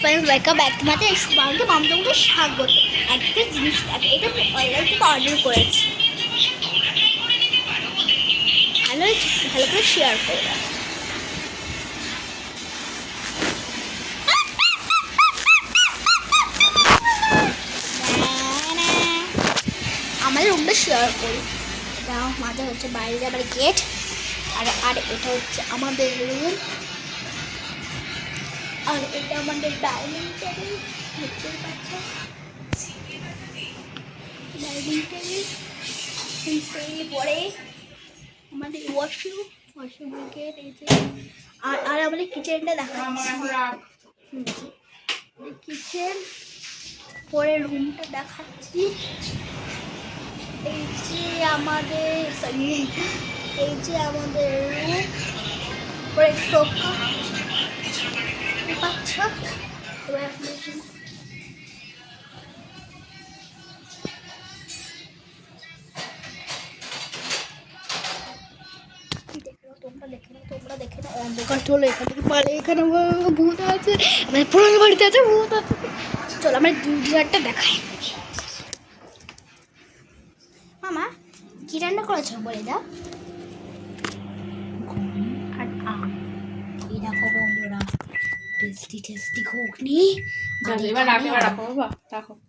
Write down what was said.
Friends, welcome back to my channel. মামদমকে স্বাগত। একটা জিনিস এটা অনলাইন থেকে অর্ডার করেছি, ভালো ভালো করে শেয়ার করে দাও। আমাদের রুমটা শেয়ার করি। এটা মাঝে হচ্ছে বাইরে যাবার গেট, আর এটা হচ্ছে আমাদের রুম, আর এটা আমাদের ডাইনিং টেবিল। দেখতে পাচ্ছ ডাইনিং টেবিল। পরে আমাদের ওয়াশরুম গেট, এই যে আর আমাদের কিচেনটা দেখাচ্ছি। কিচেন পরে রুমটা দেখাচ্ছি। এই যে আমাদের রুম, পরে সোফা পাচ্ছ। তোমরা দেখে না অন্ধকার চলো এখান থেকে পারে। এখানে ভূত আছে, মানে পুরোনো বাড়িতে আছে ভূত আছে। চলো আমরা দুনিয়াটা দেখাই। মামা কি রান্না করেছো বলে দাও। আর এই দেখো বন্ধুরা, টেস্টি ঘুগনি। এবার রাখো বাবা, রাখো।